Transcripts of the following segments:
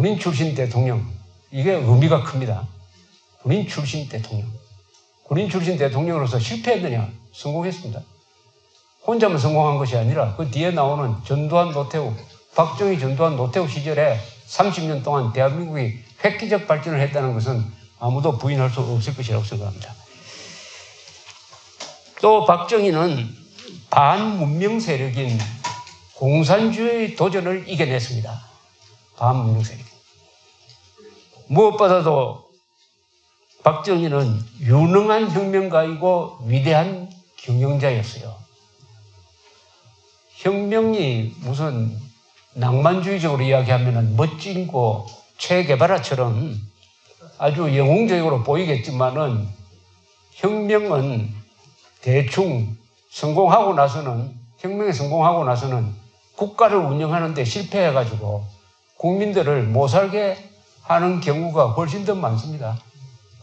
군인 출신 대통령, 이게 의미가 큽니다. 군인 출신 대통령. 군인 출신 대통령으로서 실패했느냐? 성공했습니다. 혼자만 성공한 것이 아니라 그 뒤에 나오는 전두환, 노태우, 박정희, 전두환, 노태우 시절에 30년 동안 대한민국이 획기적 발전을 했다는 것은 아무도 부인할 수 없을 것이라고 생각합니다. 또 박정희는 반문명 세력인 공산주의 도전을 이겨냈습니다. 반문명 세력. 무엇보다도 박정희는 유능한 혁명가이고 위대한 경영자였어요. 혁명이 무슨 낭만주의적으로 이야기하면 멋진 거 체게바라처럼 아주 영웅적으로 보이겠지만은 혁명은 대충 성공하고 나서는 혁명에 성공하고 나서는 국가를 운영하는 데 실패해가지고 국민들을 못 살게 하는 경우가 훨씬 더 많습니다.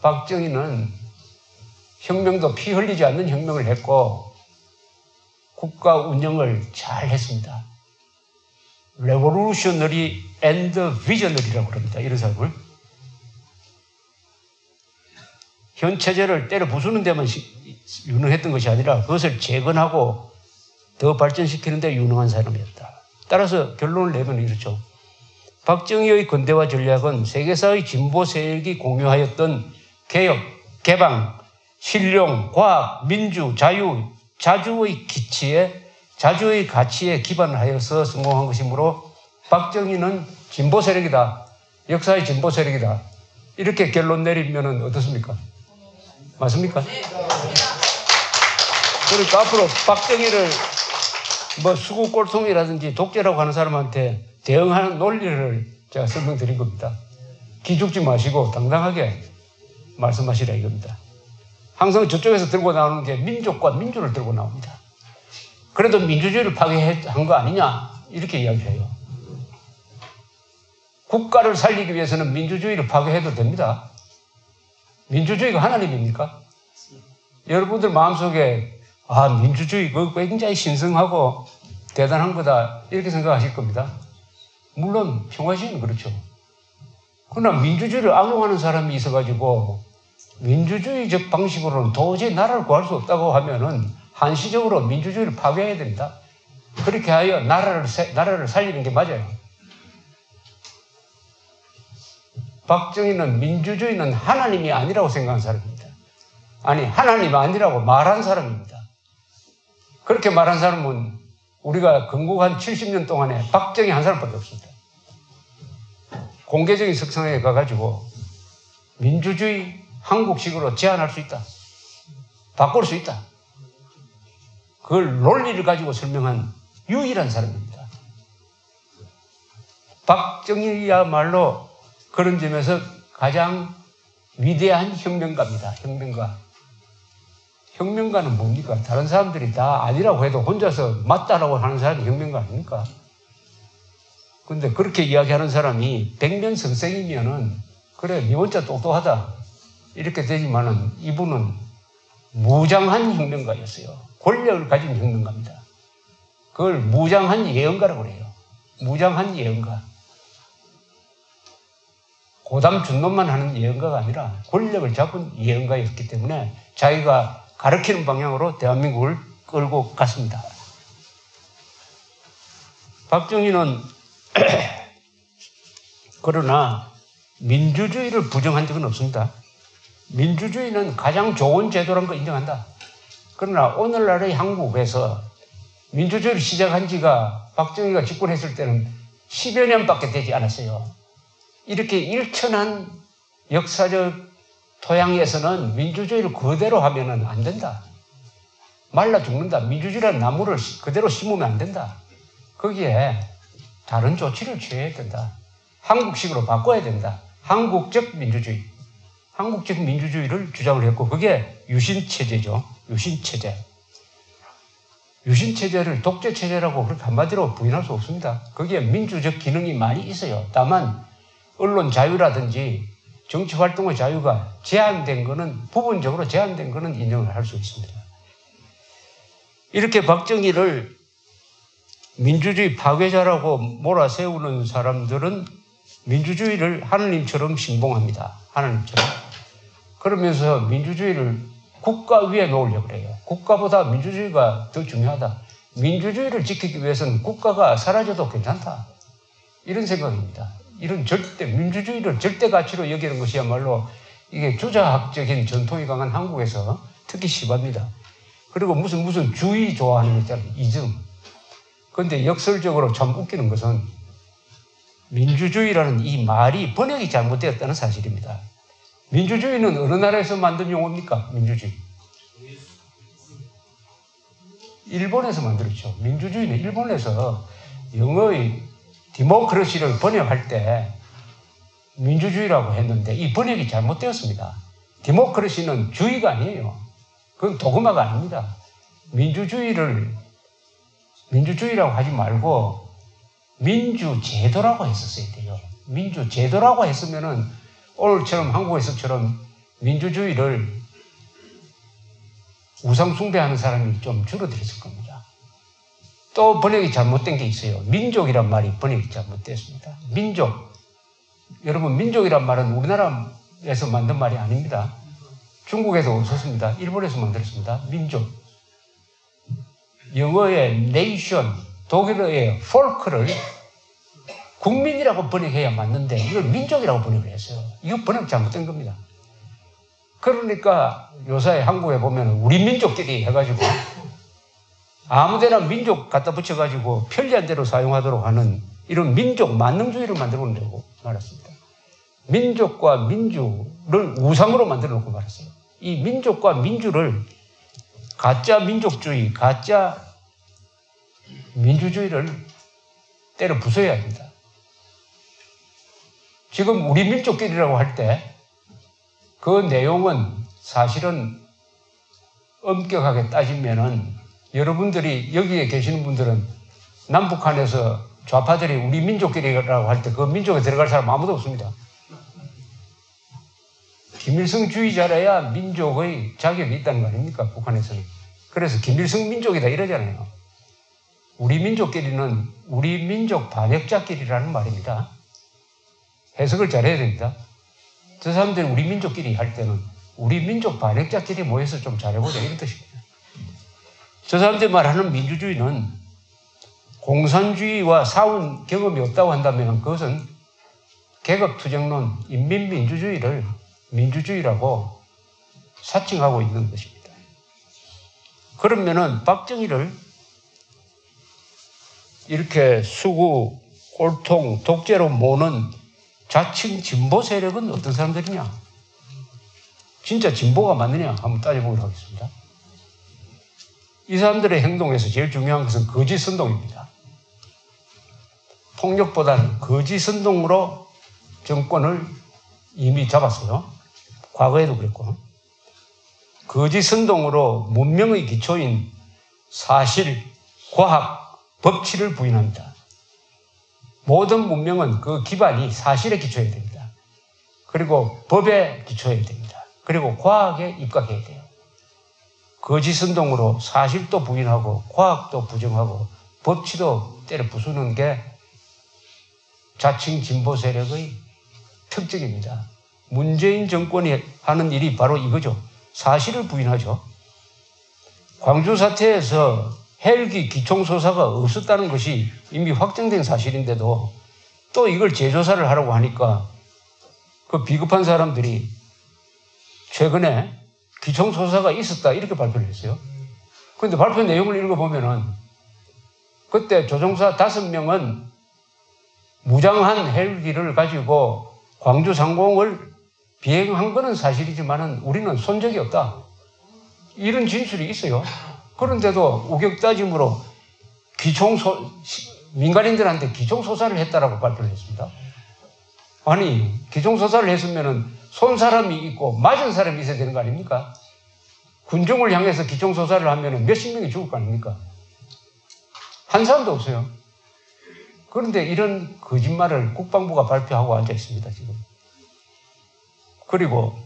박정희는 혁명도 피 흘리지 않는 혁명을 했고 국가 운영을 잘 했습니다. Revolutionary and Visionary라고 합니다. 이런 사람을. 현 체제를 때려 부수는 데만 유능했던 것이 아니라 그것을 재건하고 더 발전시키는 데 유능한 사람이었다. 따라서 결론을 내면 이렇죠. 박정희의 근대화 전략은 세계사의 진보 세력이 공유하였던 개혁, 개방, 실용, 과학, 민주, 자유, 자주의 가치에 기반하여서 성공한 것이므로 박정희는 진보 세력이다. 역사의 진보 세력이다. 이렇게 결론 내리면 어떻습니까? 맞습니까? 그러니까 앞으로 박정희를 뭐 수구 꼴통이라든지 독재라고 하는 사람한테 대응하는 논리를 제가 설명드린 겁니다. 기죽지 마시고 당당하게 말씀하시라 이겁니다. 항상 저쪽에서 들고 나오는 게 민족과 민주를 들고 나옵니다. 그래도 민주주의를 파괴한 거 아니냐 이렇게 이야기해요. 국가를 살리기 위해서는 민주주의를 파괴해도 됩니다. 민주주의가 하나님입니까? 여러분들 마음속에 민주주의 그거 굉장히 신성하고 대단한 거다 이렇게 생각하실 겁니다. 물론 평화주의는 그렇죠. 그러나 민주주의를 악용하는 사람이 있어가지고 민주주의적 방식으로는 도저히 나라를 구할 수 없다고 하면은 한시적으로 민주주의를 파괴해야 됩니다. 그렇게 하여 나라를 살리는 게 맞아요. 박정희는 민주주의는 하나님이 아니라고 생각한 사람입니다. 아니, 하나님이 아니라고 말한 사람입니다. 그렇게 말한 사람은 우리가 건국한 70년 동안에 박정희 한 사람밖에 없습니다. 공개적인 석상에 가가지고 민주주의 한국식으로 제안할 수 있다. 바꿀 수 있다. 그걸 논리를 가지고 설명한 유일한 사람입니다. 박정희야말로 그런 점에서 가장 위대한 혁명가입니다. 혁명가. 혁명가는 뭡니까? 다른 사람들이 다 아니라고 해도 혼자서 맞다라고 하는 사람이 혁명가 아닙니까? 근데 그렇게 이야기하는 사람이 백면성생이면은 그래, 니 혼자 똑똑하다. 이렇게 되지만은 이분은 무장한 혁명가였어요. 권력을 가진 혁명가입니다. 그걸 무장한 예언가라고 그래요. 무장한 예언가. 고담 준론만 하는 예언가가 아니라 권력을 잡은 예언가였기 때문에 자기가 가르치는 방향으로 대한민국을 끌고 갔습니다. 박정희는 그러나 민주주의를 부정한 적은 없습니다. 민주주의는 가장 좋은 제도라는 걸 인정한다. 그러나 오늘날의 한국에서 민주주의를 시작한 지가 박정희가 집권했을 때는 10여 년밖에 되지 않았어요. 이렇게 일천한 역사적 토양에서는 민주주의를 그대로 하면 안 된다. 말라 죽는다. 민주주의라는 나무를 그대로 심으면 안 된다. 거기에 다른 조치를 취해야 된다. 한국식으로 바꿔야 된다. 한국적 민주주의. 한국적 민주주의를 주장을 했고 그게 유신체제죠. 유신체제. 유신체제를 독재체제라고 그렇게 한마디로 부인할 수 없습니다. 거기에 민주적 기능이 많이 있어요. 다만 언론 자유라든지 정치활동의 자유가 제한된 거는 부분적으로 제한된 거는 인정을 할 수 있습니다. 이렇게 박정희를 민주주의 파괴자라고 몰아세우는 사람들은 민주주의를 하느님처럼 신봉합니다. 하느님처럼. 그러면서 민주주의를 국가 위에 놓으려고 그래요. 국가보다 민주주의가 더 중요하다. 민주주의를 지키기 위해서는 국가가 사라져도 괜찮다. 이런 생각입니다. 이런 민주주의를 절대 가치로 여기는 것이야말로 이게 주자학적인 전통이 강한 한국에서 특히 심합니다. 그리고 무슨 주의 좋아하는 거 있잖아요. 이즘. 그런데 역설적으로 참 웃기는 것은 민주주의라는 이 말이 번역이 잘못되었다는 사실입니다. 민주주의는 어느 나라에서 만든 용어입니까? 민주주의. 일본에서 만들었죠. 민주주의는 일본에서 영어의 디모크라시를 번역할 때 민주주의라고 했는데 이 번역이 잘못되었습니다. 디모크라시는 주의가 아니에요. 그건 도그마가 아닙니다. 민주주의라고 하지 말고 민주제도라고 했었어야 돼요. 민주제도라고 했으면은 오늘처럼 한국에서처럼 민주주의를 우상숭배하는 사람이 좀 줄어들었을 겁니다. 또 번역이 잘못된 게 있어요. 민족이란 말이 번역이 잘못됐습니다. 민족. 여러분, 민족이란 말은 우리나라에서 만든 말이 아닙니다. 중국에서 없었습니다. 일본에서 만들었습니다. 민족. 영어의 nation, 독일어의 folk를 국민이라고 번역해야 맞는데 이걸 민족이라고 번역을 했어요. 이거 번역 잘못된 겁니다. 그러니까 요새 한국에 보면 우리 민족끼리 해가지고 아무데나 민족 갖다 붙여가지고 편리한 대로 사용하도록 하는 이런 민족 만능주의를 만들어 놓으려고 말았습니다. 민족과 민주를 우상으로 만들어 놓고 말았어요. 이 민족과 민주를 가짜 민족주의, 가짜 민주주의를 때려 부숴야 합니다. 지금 우리 민족끼리라고 할 때 그 내용은 사실은 엄격하게 따지면은 여러분들이 여기에 계시는 분들은 남북한에서 좌파들이 우리 민족끼리라고 할 때 그 민족에 들어갈 사람 아무도 없습니다. 김일성주의자라야 민족의 자격이 있다는 거 아닙니까? 북한에서는. 그래서 김일성 민족이다 이러잖아요. 우리 민족끼리는 우리 민족 반역자끼리라는 말입니다. 해석을 잘해야 됩니다. 저 사람들이 우리 민족끼리 할 때는 우리 민족 반역자끼리 모여서 좀 잘해보자 이런 뜻입니다. 저 사람들이 말하는 민주주의는 공산주의와 싸운 경험이 없다고 한다면 그것은 계급투쟁론, 인민민주주의를 민주주의라고 사칭하고 있는 것입니다. 그러면은 박정희를 이렇게 수구, 꼴통, 독재로 모는 자칭 진보 세력은 어떤 사람들이냐? 진짜 진보가 맞느냐? 한번 따져보도록 하겠습니다. 이 사람들의 행동에서 제일 중요한 것은 거짓 선동입니다. 폭력보다는 거짓 선동으로 정권을 이미 잡았어요. 과거에도 그랬고. 거짓 선동으로 문명의 기초인 사실, 과학, 법치를 부인합니다. 모든 문명은 그 기반이 사실에 기초해야 됩니다. 그리고 법에 기초해야 됩니다. 그리고 과학에 입각해야 돼요. 거짓 선동으로 사실도 부인하고 과학도 부정하고 법치도 때려 부수는 게 자칭 진보 세력의 특징입니다. 문재인 정권이 하는 일이 바로 이거죠. 사실을 부인하죠. 광주 사태에서 헬기 기총소사가 없었다는 것이 이미 확정된 사실인데도 또 이걸 재조사를 하라고 하니까 그 비겁한 사람들이 최근에 기총소사가 있었다 이렇게 발표를 했어요. 그런데 발표 내용을 읽어보면은 그때 조종사 5명은 무장한 헬기를 가지고 광주 상공을 비행한 것은 사실이지만은 우리는 쏜 적이 없다. 이런 진술이 있어요. 그런데도 우격다짐으로 민간인들한테 기총소사를 했다라고 발표를 했습니다. 아니, 기총소사를 했으면은 쏜 사람이 있고 맞은 사람이 있어야 되는 거 아닙니까? 군중을 향해서 기총소사를 하면은 몇십 명이 죽을 거 아닙니까? 한 사람도 없어요. 그런데 이런 거짓말을 국방부가 발표하고 앉아 있습니다, 지금. 그리고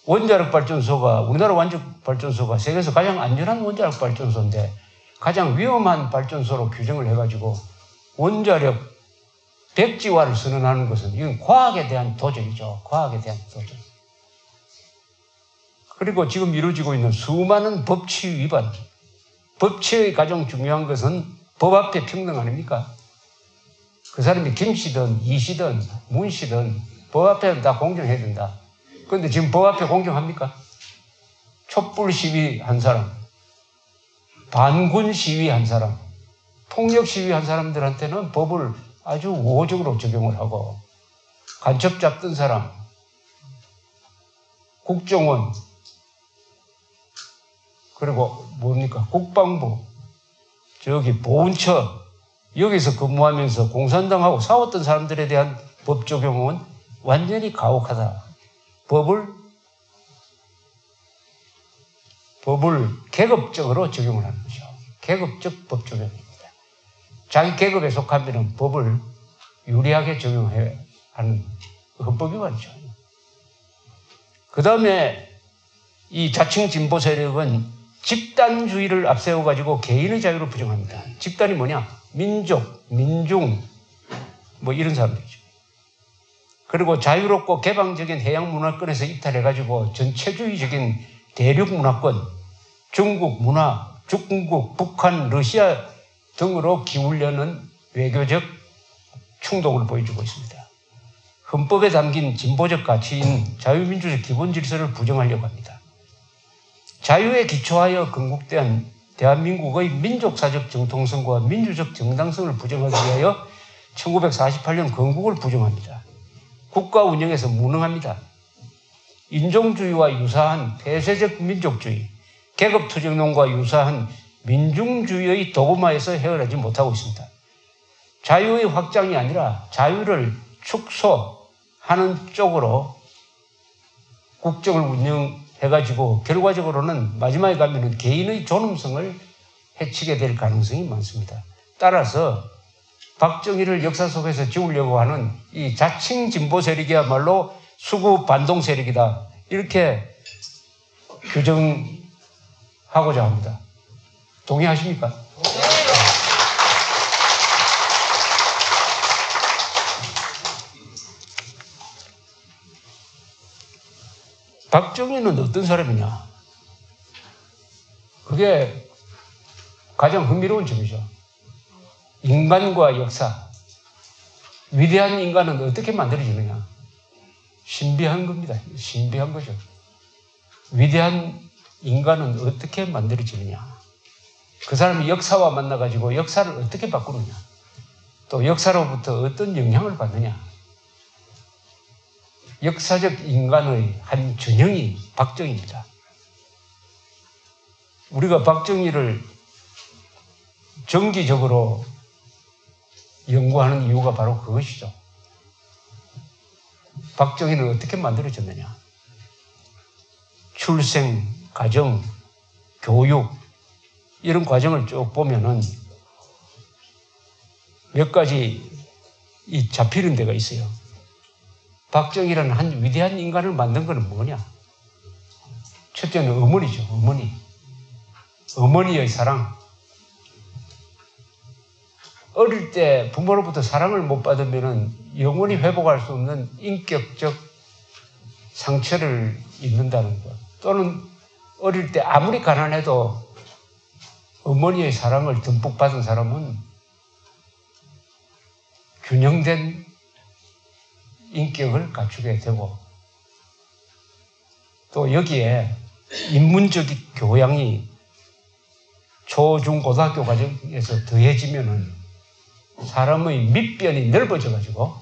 원자력 발전소가, 우리나라 원자력 발전소가 세계에서 가장 안전한 원자력 발전소인데 가장 위험한 발전소로 규정을 해가지고 원자력 백지화를 선언하는 것은 이건 과학에 대한 도전이죠. 과학에 대한 도전. 그리고 지금 이루어지고 있는 수많은 법치 위반. 법치의 가장 중요한 것은 법 앞에 평등 아닙니까? 그 사람이 김씨든 이씨든 문씨든 법 앞에 다 공정해야 된다. 그런데 지금 법 앞에 공정합니까? 촛불 시위한 사람, 반군 시위한 사람, 폭력 시위한 사람들한테는 법을 아주 우호적으로 적용을 하고 간첩 잡던 사람, 국정원, 그리고 뭡니까? 국방부, 저기 보훈처, 여기서 근무하면서 공산당하고 싸웠던 사람들에 대한 법 적용은 완전히 가혹하다. 법을 계급적으로 적용을 하는 거죠. 계급적 법 적용입니다. 자기 계급에 속하면 법을 유리하게 적용해야 하는 헌법 위반이죠. 그 다음에 이 자칭 진보 세력은 집단주의를 앞세워가지고 개인의 자유를 부정합니다. 집단이 뭐냐? 민족, 민중, 뭐 이런 사람들이죠. 그리고 자유롭고 개방적인 해양 문화권에서 이탈해가지고 전체주의적인 대륙 문화권, 중국 문화, 중국, 북한, 러시아 등으로 기울려는 외교적 충동을 보여주고 있습니다. 헌법에 담긴 진보적 가치인 자유민주적 기본 질서를 부정하려고 합니다. 자유에 기초하여 건국된 대한민국의 민족사적 정통성과 민주적 정당성을 부정하기 위하여 1948년 건국을 부정합니다. 국가 운영에서 무능합니다. 인종주의와 유사한 폐쇄적 민족주의, 계급투쟁론과 유사한 민중주의의 도구마에서 헤어나지 못하고 있습니다. 자유의 확장이 아니라 자유를 축소하는 쪽으로 국정을 운영해가지고 결과적으로는 마지막에 가면은 개인의 존엄성을 해치게 될 가능성이 많습니다. 따라서 박정희를 역사 속에서 지우려고 하는 이 자칭 진보 세력이야말로 수구 반동 세력이다. 이렇게 규정하고자 합니다. 동의하십니까? 박정희는 어떤 사람이냐? 그게 가장 흥미로운 점이죠. 인간과 역사. 위대한 인간은 어떻게 만들어지느냐? 신비한 겁니다. 신비한 거죠. 위대한 인간은 어떻게 만들어지느냐? 그 사람이 역사와 만나가지고 역사를 어떻게 바꾸느냐? 또 역사로부터 어떤 영향을 받느냐? 역사적 인간의 한 전형이 박정희입니다. 우리가 박정희를 정기적으로 연구하는 이유가 바로 그것이죠. 박정희는 어떻게 만들어졌느냐? 출생, 가정, 교육 이런 과정을 쭉 보면은 몇 가지 잡히는 데가 있어요. 박정희라는 한 위대한 인간을 만든 것은 뭐냐? 첫째는 어머니죠. 어머니. 어머니의 사랑. 어릴 때 부모로부터 사랑을 못 받으면 영원히 회복할 수 없는 인격적 상처를 입는다는 것. 또는 어릴 때 아무리 가난해도 어머니의 사랑을 듬뿍 받은 사람은 균형된 인격을 갖추게 되고 또 여기에 인문적 교양이 초, 중, 고등학교 과정에서 더해지면은 사람의 밑변이 넓어져가지고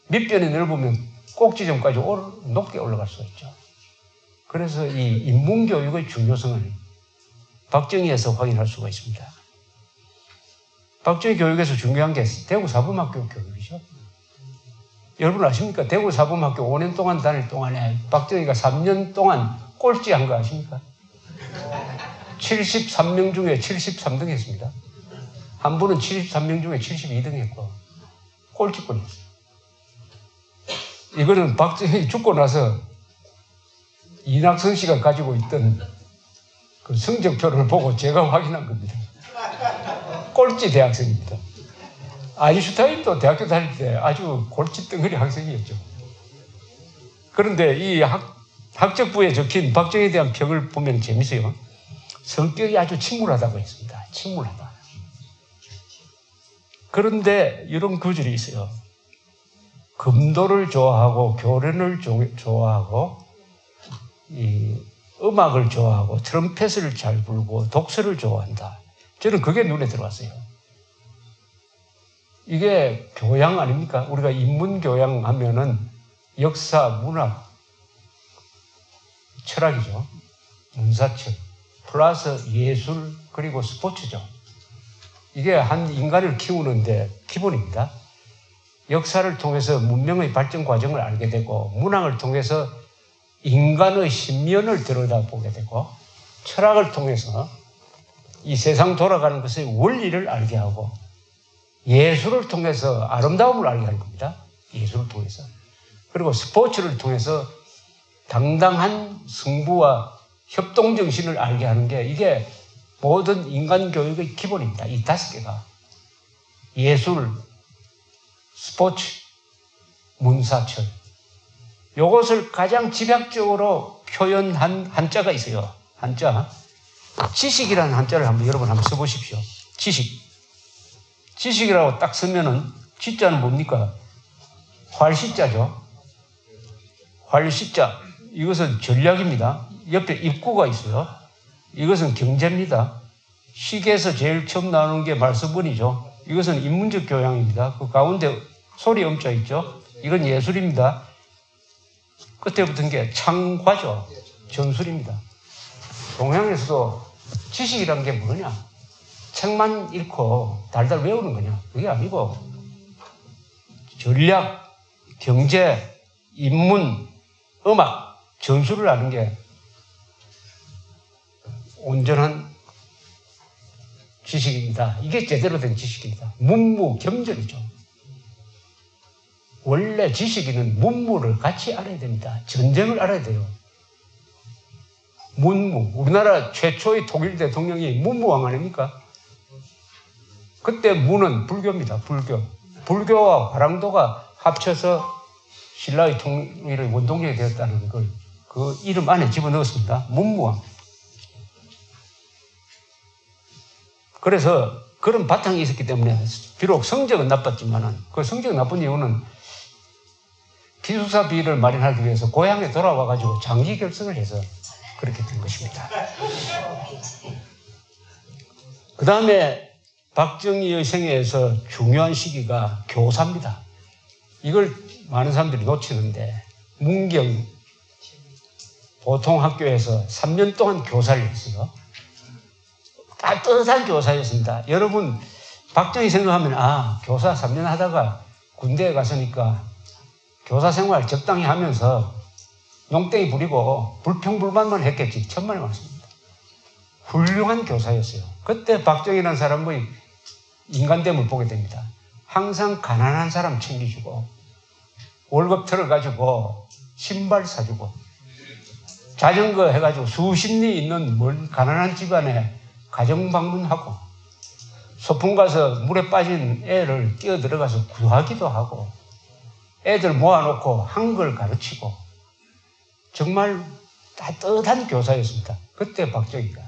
밑변이 넓으면 꼭지점까지 높게 올라갈 수 있죠. 그래서 이 인문교육의 중요성을 박정희에서 확인할 수가 있습니다. 박정희 교육에서 중요한 게 대구사범학교 교육이죠. 여러분 아십니까? 대구사범학교 5년 동안 다닐 동안에 박정희가 3년 동안 꼴찌한 거 아십니까? 73명 중에 73등 했습니다. 한 분은 73명 중에 72등 했고 꼴찌권이었어요. 이거는 박정희 죽고 나서 이낙선 씨가 가지고 있던 그 성적표를 보고 제가 확인한 겁니다. 꼴찌 대학생입니다. 아인슈타인도 대학교 다닐 때 아주 골칫덩어리 학생이었죠. 그런데 이 학적부에 적힌 박정희에 대한 평을 보면 재밌어요. 성격이 아주 침울하다고 했습니다. 침울하다. 그런데 이런 구절이 있어요. 금도를 좋아하고 교련을 좋아하고 이 음악을 좋아하고 트럼펫을 잘 불고 독서를 좋아한다. 저는 그게 눈에 들어왔어요. 이게 교양 아닙니까? 우리가 인문교양 하면은 역사, 문학, 철학이죠. 문사철, 플러스 예술, 그리고 스포츠죠. 이게 한 인간을 키우는데 기본입니다. 역사를 통해서 문명의 발전 과정을 알게 되고, 문학을 통해서 인간의 신면을 들여다보게 되고, 철학을 통해서 이 세상 돌아가는 것의 원리를 알게 하고, 예술을 통해서 아름다움을 알게 하는 겁니다. 예술을 통해서. 그리고 스포츠를 통해서 당당한 승부와 협동정신을 알게 하는 게, 이게 모든 인간 교육의 기본입니다. 이 5개가. 예술, 스포츠, 문사철. 이것을 가장 집약적으로 표현한 한자가 있어요. 한자. 지식이라는 한자를 여러분 한번 써보십시오. 지식. 지식이라고 딱 쓰면은, 지자는 뭡니까? 활시자죠. 활시자. 이것은 전략입니다. 옆에 입구가 있어요. 이것은 경제입니다. 시계에서 제일 처음 나오는 게 말서본이죠. 이것은 인문적 교양입니다. 그 가운데 소리 엄자 있죠. 이건 예술입니다. 끝에 붙은 게 창과죠. 전술입니다. 동양에서도 지식이란 게 뭐냐? 책만 읽고 달달 외우는 거냐? 그게 아니고 전략, 경제, 인문, 음악, 전술을 아는 게 온전한 지식입니다. 이게 제대로 된 지식입니다. 문무겸전이죠. 원래 지식인은 문무를 같이 알아야 됩니다. 전쟁을 알아야 돼요. 문무. 우리나라 최초의 통일 대통령이 문무왕 아닙니까? 그때 무는 불교입니다. 불교. 불교와 화랑도가 합쳐서 신라의 통일의 원동력이 되었다는 걸 그 이름 안에 집어넣었습니다. 문무왕. 그래서 그런 바탕이 있었기 때문에 비록 성적은 나빴지만 그 성적 나쁜 이유는 기숙사 비를 마련하기 위해서 고향에 돌아와가지고 장기 결석을 해서 그렇게 된 것입니다. 그 다음에 박정희의 생애에서 중요한 시기가 교사입니다. 이걸 많은 사람들이 놓치는데, 문경 보통 학교에서 3년 동안 교사를 했어요. 따뜻한 교사였습니다. 여러분, 박정희 생각하면, 교사 3년 하다가 군대에 갔으니까 교사 생활 적당히 하면서 용땡이 부리고 불평불만만 했겠지. 천만에 맞습니다. 훌륭한 교사였어요. 그때 박정희라는 사람의 인간됨을 보게 됩니다. 항상 가난한 사람 챙겨주고, 월급 털어가지고 신발 사주고, 자전거 해가지고 수십 리 있는 가난한 집안에 가정 방문하고, 소풍 가서 물에 빠진 애를 뛰어들어가서 구하기도 하고, 애들 모아놓고 한글 가르치고, 정말 따뜻한 교사였습니다. 그때 박정희가.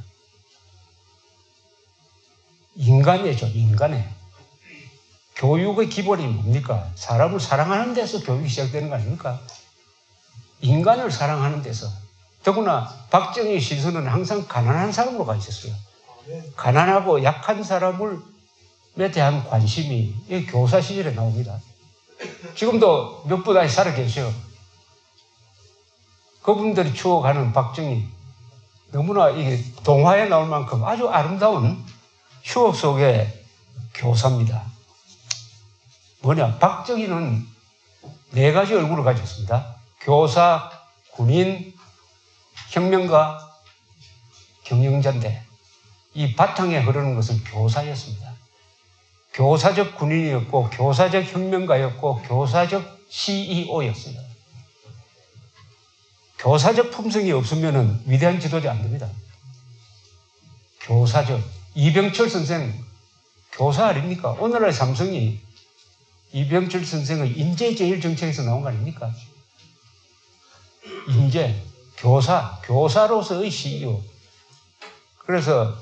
인간이죠, 인간에. 교육의 기본이 뭡니까? 사람을 사랑하는 데서 교육이 시작되는 거 아닙니까? 인간을 사랑하는 데서. 더구나 박정희 시선은 항상 가난한 사람으로 가 있었어요. 가난하고 약한 사람에 대한 관심이 이 교사 시절에 나옵니다. 지금도 몇 분 아직 살아 계세요. 그분들이 추억하는 박정희, 너무나 이게 동화에 나올 만큼 아주 아름다운 추억 속의 교사입니다. 뭐냐? 박정희는 4가지 얼굴을 가졌습니다. 교사, 군인, 혁명가, 경영자인데 이 바탕에 흐르는 것은 교사였습니다. 교사적 군인이었고, 교사적 혁명가였고, 교사적 CEO였어요. 교사적 품성이 없으면 위대한 지도자 안 됩니다. 교사적. 이병철 선생 교사 아닙니까? 오늘날 삼성이 이병철 선생의 인재제일정책에서 나온 거 아닙니까? 인재, 교사로서의 CEO. 그래서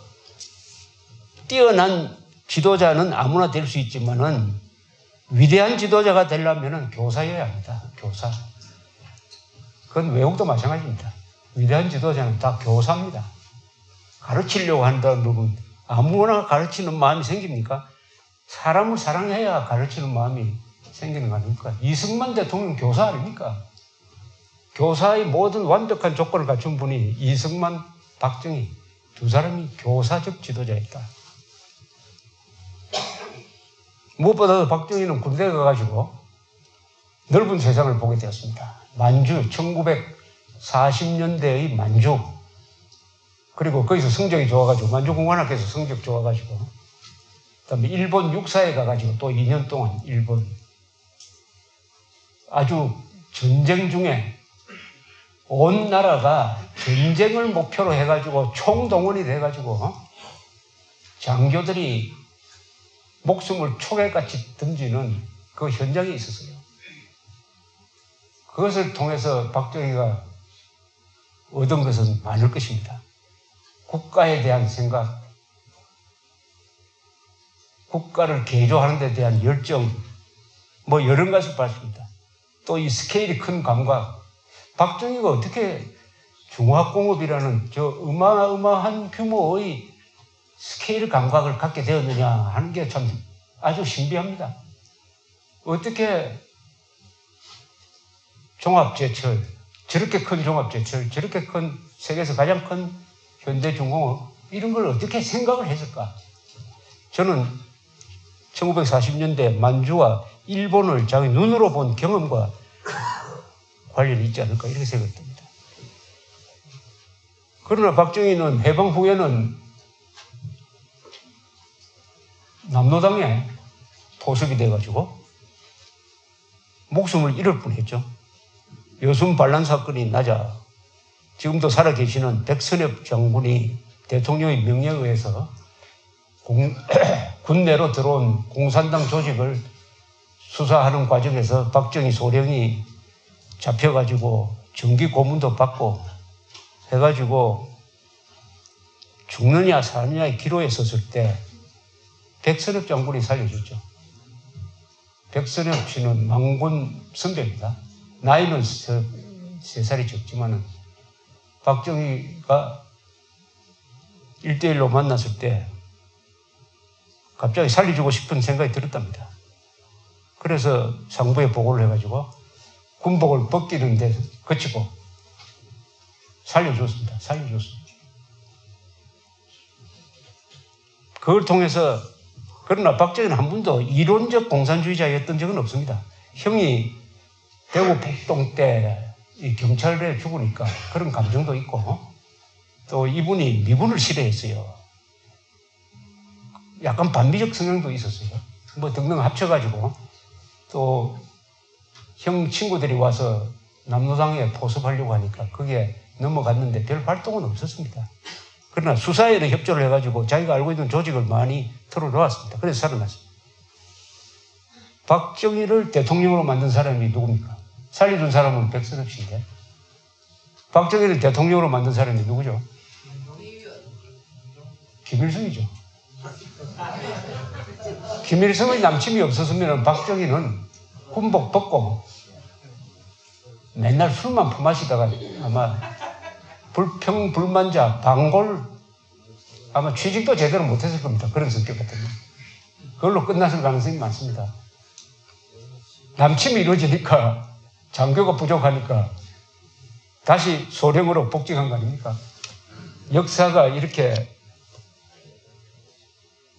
뛰어난 지도자는 아무나 될 수 있지만은 위대한 지도자가 되려면 교사여야 합니다. 교사. 그건 외국도 마찬가지입니다. 위대한 지도자는 다 교사입니다. 가르치려고 한다는 부분, 아무나 가르치는 마음이 생깁니까? 사람을 사랑해야 가르치는 마음이 생기는 거 아닙니까? 이승만 대통령 교사 아닙니까? 교사의 모든 완벽한 조건을 갖춘 분이 이승만, 박정희 두 사람이 교사적 지도자였다. 무엇보다도 박정희는 군대에 가가지고 넓은 세상을 보게 되었습니다. 만주, 1940년대의 만주. 그리고 거기서 성적이 좋아가지고, 만주공관학교에서 성적 좋아가지고, 그 다음에 일본 육사에 가가지고 또 2년 동안 일본. 아주 전쟁 중에 온 나라가 전쟁을 목표로 해가지고 총동원이 돼가지고 장교들이 목숨을 초계같이 던지는 그 현장에 있었어요. 그것을 통해서 박정희가 얻은 것은 많을 것입니다. 국가에 대한 생각, 국가를 개조하는 데 대한 열정, 뭐 여러 가지를 봤습니다. 또 이 스케일이 큰 감각. 박정희가 어떻게 중화공업이라는 저 어마어마한 규모의 스케일 감각을 갖게 되었느냐 하는 게 참 아주 신비합니다. 어떻게 종합제철, 저렇게 큰 종합제철, 저렇게 큰 세계에서 가장 큰 현대중공업 이런 걸 어떻게 생각을 했을까? 저는 1940년대 만주와 일본을 자기 눈으로 본 경험과 관련이 있지 않을까 이렇게 생각됩니다. 그러나 박정희는 해방 후에는 남로당에 포섭이 돼가지고 목숨을 잃을 뻔했죠. 여순 반란 사건이 나자 지금도 살아계시는 백선엽 장군이 대통령의 명령에 의해서 군내로 들어온 공산당 조직을 수사하는 과정에서 박정희 소령이 잡혀가지고 정기 고문도 받고 해가지고 죽느냐 사느냐의 기로에 섰을 때 백선엽 장군이 살려줬죠. 백선엽 씨는 망군 선배입니다. 나이는 3살이 적지만은 박정희가 1대1로 만났을 때 갑자기 살려주고 싶은 생각이 들었답니다. 그래서 상부에 보고를 해가지고 군복을 벗기는데 그치고 살려줬습니다. 그걸 통해서 그러나 박정희는 한 번도 이론적 공산주의자였던 적은 없습니다. 형이 대구 폭동 때 이 경찰에 죽으니까 그런 감정도 있고 또 이분이 미군을 싫어했어요. 약간 반미적 성향도 있었어요. 뭐 등등 합쳐가지고 또 형 친구들이 와서 남로당에 포섭하려고 하니까 그게 넘어갔는데 별 활동은 없었습니다. 그러나 수사에는 협조를 해가지고 자기가 알고 있는 조직을 많이 털어놓았습니다. 그래서 살아났습니다. 박정희를 대통령으로 만든 사람이 누굽니까? 살려준 사람은 백선엽 씨인데 박정희를 대통령으로 만든 사람이 누구죠? 김일성이죠. 김일성의 남침이 없었으면 박정희는 군복 벗고 맨날 술만 퍼마시다가 아마 불평불만자, 방골 아마 취직도 제대로 못했을 겁니다. 그런 성격 같으면. 그걸로 끝났을 가능성이 많습니다. 남침이 이루어지니까 장교가 부족하니까 다시 소령으로 복직한 거 아닙니까? 역사가 이렇게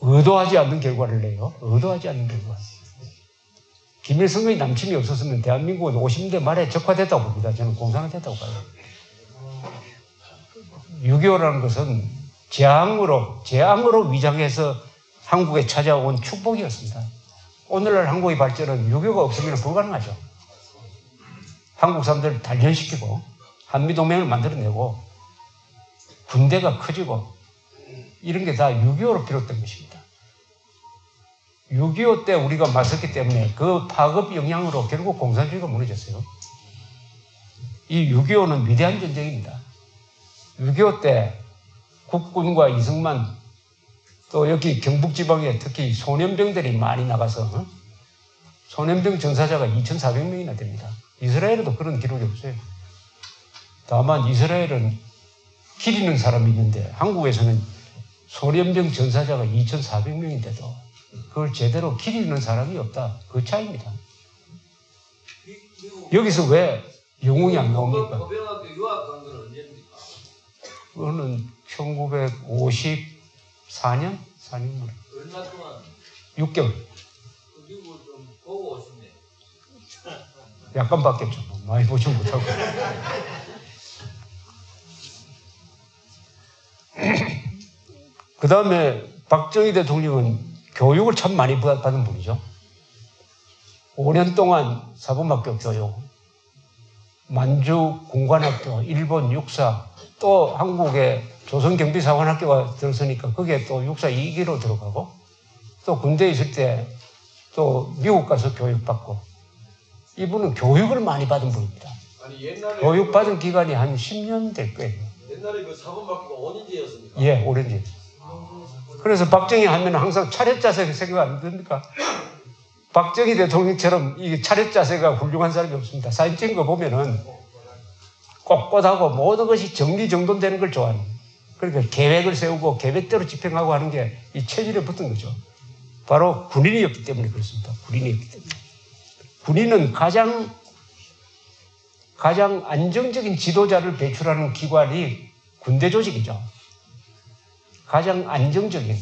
의도하지 않는 결과를 내요. 의도하지 않는 결과. 김일성의 남침이 없었으면 대한민국은 50년대 말에 적화됐다고 봅니다. 저는 공산화됐다고 봐요. 6.25라는 것은 재앙으로 위장해서 한국에 찾아온 축복이었습니다. 오늘날 한국의 발전은 6.25가 없으면 불가능하죠. 한국 사람들을 단련시키고 한미동맹을 만들어내고 군대가 커지고 이런 게 다 6.25로 비롯된 것입니다. 6.25 때 우리가 맞섰기 때문에 그 파급 영향으로 결국 공산주의가 무너졌어요. 이 6.25는 위대한 전쟁입니다. 6.25 때 국군과 이승만 또 여기 경북지방에 특히 소년병들이 많이 나가서 소년병 전사자가 2,400명이나 됩니다. 이스라엘에도 그런 기록이 없어요. 다만 이스라엘은 길 잃는 사람이 있는데 한국에서는 소년병 전사자가 2,400명인데도 그걸 제대로 길 잃는 사람이 없다. 그 차이입니다. 여기서 왜 영웅이 안 나옵니까? 고병학교 유학 간 건 언제입니까? 그거는 1954년? 4년 만에. 얼마 동안? 6개월. 미국을 좀 보고 오셨네. 약간 바뀌었죠. 많이 보지 못하고. 그 다음에 박정희 대통령은 교육을 참 많이 받은 분이죠. 5년 동안 사범학교 교육, 만주 군관학교, 일본 육사, 또 한국의 조선경비사관학교가 들어서니까 거기에 또 육사 2기로 들어가고 또 군대에 있을 때 또 미국 가서 교육받고 이분은 교육을 많이 받은 분입니다. 아니 옛날에 교육받은 기간이 한 10년 될 거예요. 옛날에 그 사범학교가 오렌지였습니까? 예, 오렌지. 그래서 박정희 하면 항상 차렷 자세 생각 안 듭니까? 박정희 대통령처럼 이 차렷 자세가 훌륭한 사람이 없습니다. 사진 찍은 거 보면은 꼿꼿하고 모든 것이 정리정돈되는 걸 좋아하는. 그러니까 계획을 세우고 계획대로 집행하고 하는 게 이 체질에 붙은 거죠. 바로 군인이었기 때문에 그렇습니다. 군인이었기 때문에. 군인은 가장 안정적인 지도자를 배출하는 기관이 군대 조직이죠. 가장 안정적인.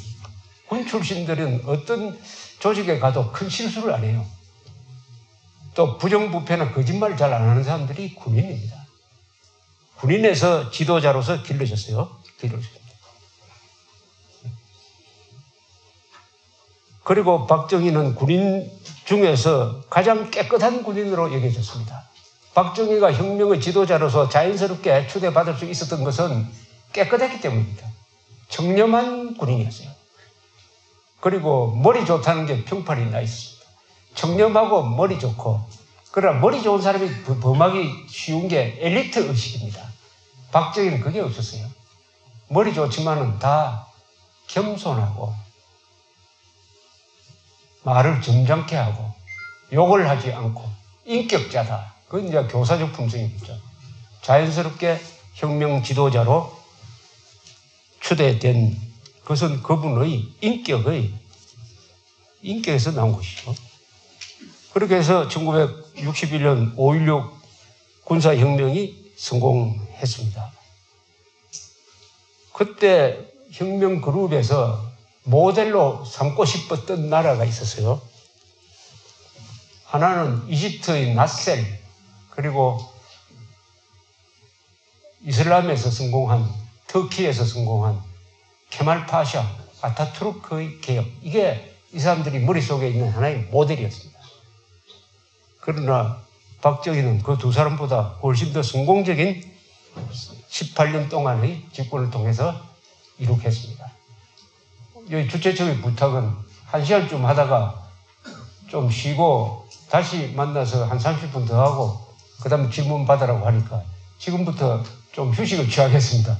군 출신들은 어떤 조직에 가도 큰 실수를 안 해요. 또 부정부패나 거짓말을 잘 안 하는 사람들이 군인입니다. 군인에서 지도자로서 길러졌어요. 그리고 박정희는 군인 중에서 가장 깨끗한 군인으로 여겨졌습니다. 박정희가 혁명의 지도자로서 자연스럽게 추대받을 수 있었던 것은 깨끗했기 때문입니다. 청렴한 군인이었어요. 그리고 머리 좋다는 게 평판이 나 있습니다. 청렴하고 머리 좋고, 그러나 머리 좋은 사람이 범하기 쉬운 게 엘리트 의식입니다. 박정희는 그게 없었어요. 머리 좋지만은 다 겸손하고 말을 점잖게 하고 욕을 하지 않고 인격자다. 그건 이제 교사적 품성이겠죠. 자연스럽게 혁명 지도자로 추대된 것은 그분의 인격에서 나온 것이죠. 그렇게 해서 1961년 5.16 군사혁명이 성공했습니다. 그때 혁명 그룹에서 모델로 삼고 싶었던 나라가 있었어요. 하나는 이집트의 나셀, 그리고 이슬람에서 성공한, 터키에서 성공한 케말 파샤, 아타투르크의 개혁. 이게 이 사람들이 머릿속에 있는 하나의 모델이었습니다. 그러나 박정희는 그 두 사람보다 훨씬 더 성공적인 18년 동안의 집권을 통해서 이룩했습니다. 여기 주최측의 부탁은 1시간쯤 하다가 좀 쉬고 다시 만나서 한 30분 더 하고 그 다음에 질문 받으라고 하니까 지금부터 좀 휴식을 취하겠습니다.